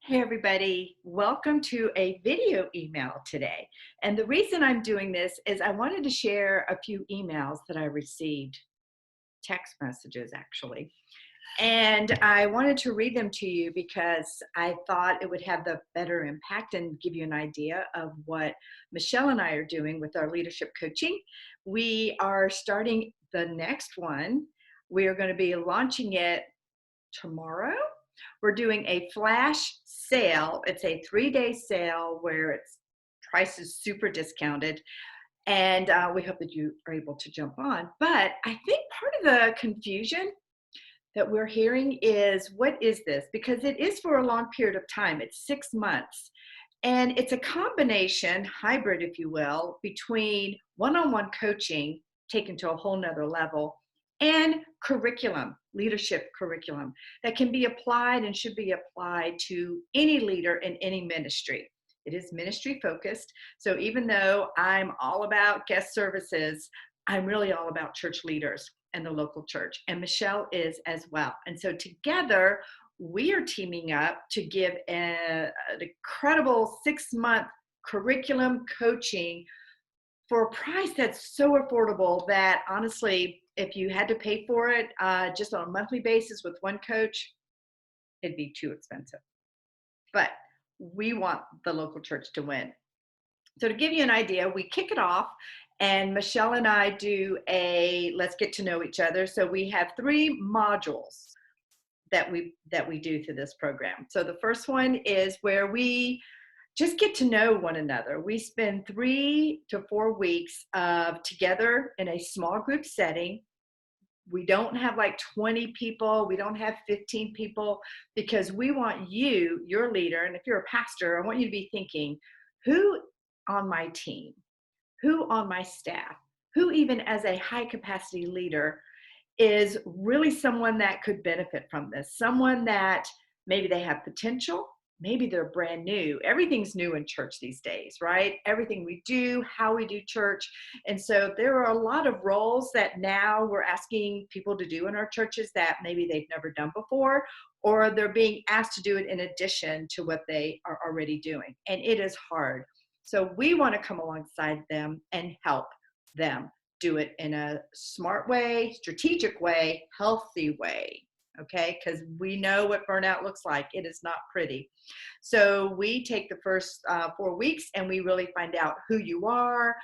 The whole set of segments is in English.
Hey everybody, welcome to a video email today. And the reason I'm doing this is I wanted to share a few emails that I received, text messages actually. And I wanted to read them to you because I thought it would have the better impact and give you an idea of what Michelle and I are doing with our leadership coaching. We are starting the next one. We are going to be launching it tomorrow. We're doing a flash sale. It's a 3-day sale where its price is super discounted. And we hope that you are able to jump on. But I think part of the confusion that we're hearing is, what is this? Because it is for a long period of time. It's 6 months. And it's a combination, hybrid, if you will, between one-on-one coaching taken to a whole nother level and curriculum, leadership curriculum that can be applied and should be applied to any leader in any ministry. It is ministry focused. So even though I'm all about guest services, I'm really all about church leaders and the local church. And Michelle is as well. And so together, we are teaming up to give an incredible 6-month curriculum coaching for a price that's so affordable that honestly, if you had to pay for it just on a monthly basis with one coach, it'd be too expensive. But we want the local church to win. So to give you an idea, we kick it off and Michelle and I do a let's get to know each other. So we have 3 modules that we do through this program. So the first one is where we just get to know one another. We spend 3 to 4 weeks together in a small group setting. We don't have like 20 people. We don't have 15 people because we want you, your leader, and if you're a pastor, I want you to be thinking, who on my team, who on my staff, who even as a high capacity leader is really someone that could benefit from this, someone that maybe they have potential, maybe they're brand new. Everything's new in church these days, right? Everything we do, how we do church. And so there are a lot of roles that now we're asking people to do in our churches that maybe they've never done before, or they're being asked to do it in addition to what they are already doing. And it is hard. So we want to come alongside them and help them do it in a smart way, strategic way, healthy way, okay? Because we know what burnout looks like. It is not pretty. So we take the first 4 weeks and we really find out who you are,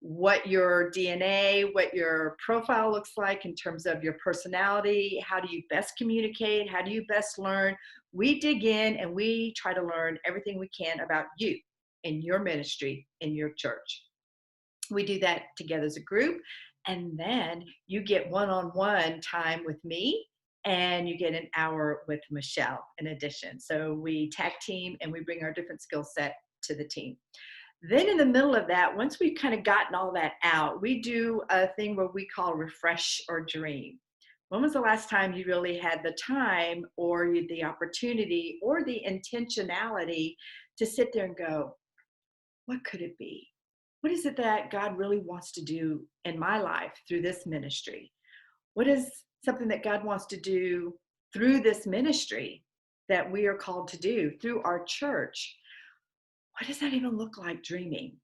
what your DNA, what your profile looks like in terms of your personality, how do you best communicate, how do you best learn. We dig in and we try to learn everything we can about you in your ministry, in your church. We do that together as a group. And then you get one-on-one time with me and you get an hour with Michelle in addition. So we tag team and we bring our different skill set to the team. Then in the middle of that, once we've kind of gotten all that out, we do a thing where we call refresh or dream. When was the last time you really had the time or the opportunity or the intentionality to sit there and go, what could it be? What is it that God really wants to do in my life through this ministry? What is something that God wants to do through this ministry that we are called to do through our church? What does that even look like dreaming?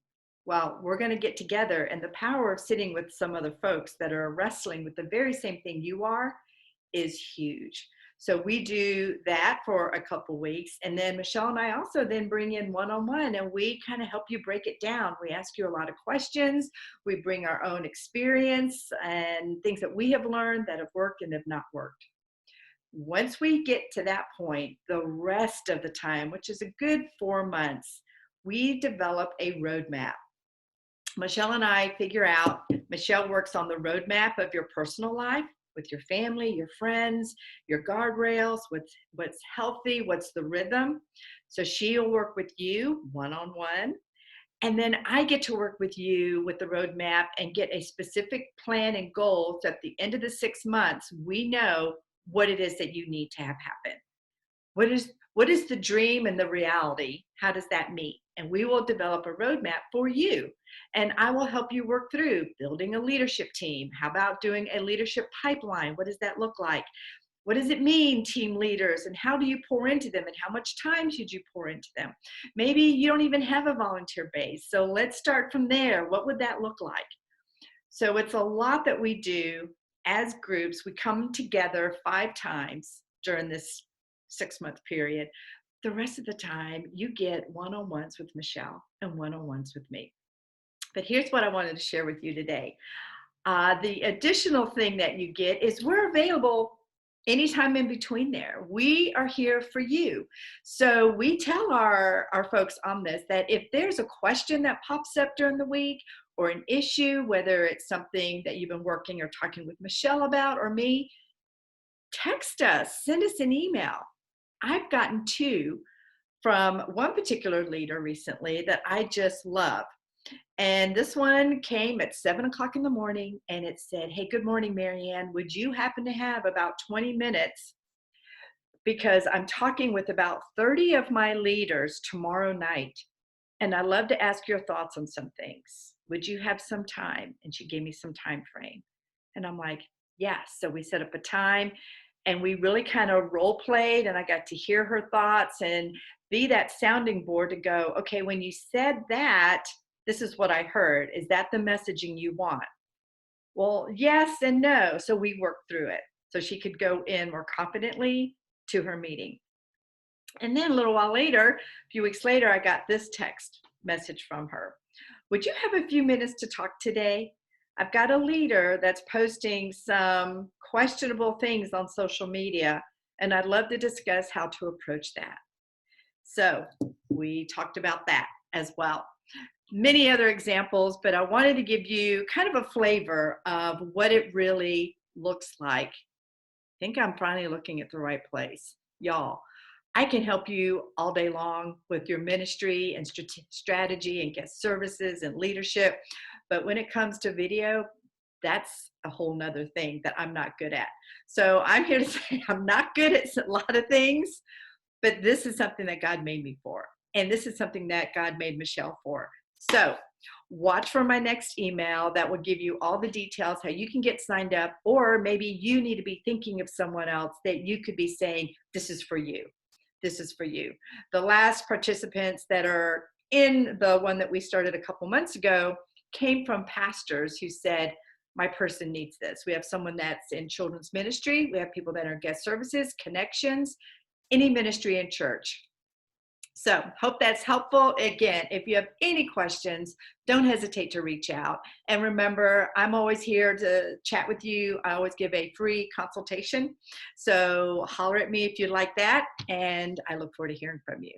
Well, we're going to get together, and the power of sitting with some other folks that are wrestling with the very same thing you are is huge. So we do that for a couple weeks. And then Michelle and I also then bring in one-on-one and we kind of help you break it down. We ask you a lot of questions. We bring our own experience and things that we have learned that have worked and have not worked. Once we get to that point, the rest of the time, which is a good 4 months, we develop a roadmap. Michelle and I figure out, Michelle works on the roadmap of your personal life with your family, your friends, your guardrails, what's healthy, what's the rhythm. So she'll work with you one-on-one. And then I get to work with you with the roadmap and get a specific plan and goal. So at the end of the 6 months, we know what it is that you need to have happen. What is the dream and the reality? How does that meet? And we will develop a roadmap for you. And I will help you work through building a leadership team. How about doing a leadership pipeline? What does that look like? What does it mean, team leaders, and how do you pour into them, and how much time should you pour into them? Maybe you don't even have a volunteer base, so let's start from there. What would that look like? So it's a lot that we do as groups. We come together 5 times during this 6-month period. The rest of the time, you get one-on-ones with Michelle and one-on-ones with me. But here's what I wanted to share with you today. The additional thing that you get is we're available anytime in between there. We are here for you. So we tell our folks on this that if there's a question that pops up during the week or an issue, whether it's something that you've been working or talking with Michelle about or me, text us, send us an email. I've gotten 2 from one particular leader recently that I just love. And this one came at 7 o'clock in the morning and it said, "Hey, good morning, Marianne. Would you happen to have about 20 minutes? Because I'm talking with about 30 of my leaders tomorrow night. And I'd love to ask your thoughts on some things. Would you have some time?" And she gave me some time frame. And I'm like, yes. So we set up a time and we really kind of role played, and I got to hear her thoughts and be that sounding board to go, okay, when you said that, this is what I heard. Is that the messaging you want? Well, yes and no. So we worked through it so she could go in more confidently to her meeting. And then a little while later, a few weeks later, I got this text message from her. "Would you have a few minutes to talk today? I've got a leader that's posting some questionable things on social media, and I'd love to discuss how to approach that." So we talked about that as well. Many other examples, but I wanted to give you kind of a flavor of what it really looks like. I think I'm finally looking at the right place. Y'all, I can help you all day long with your ministry and strategy and guest services and leadership. But when it comes to video, that's a whole nother thing that I'm not good at. So I'm here to say I'm not good at a lot of things, but this is something that God made me for. And this is something that God made Michelle for. So watch for my next email that will give you all the details, how you can get signed up, or maybe you need to be thinking of someone else that you could be saying, this is for you. This is for you. The last participants that are in the one that we started a couple months ago came from pastors who said, my person needs this. We have someone that's in children's ministry. We have people that are guest services, connections, any ministry in church. So hope that's helpful. Again, if you have any questions, don't hesitate to reach out. And remember, I'm always here to chat with you. I always give a free consultation. So holler at me if you'd like that. And I look forward to hearing from you.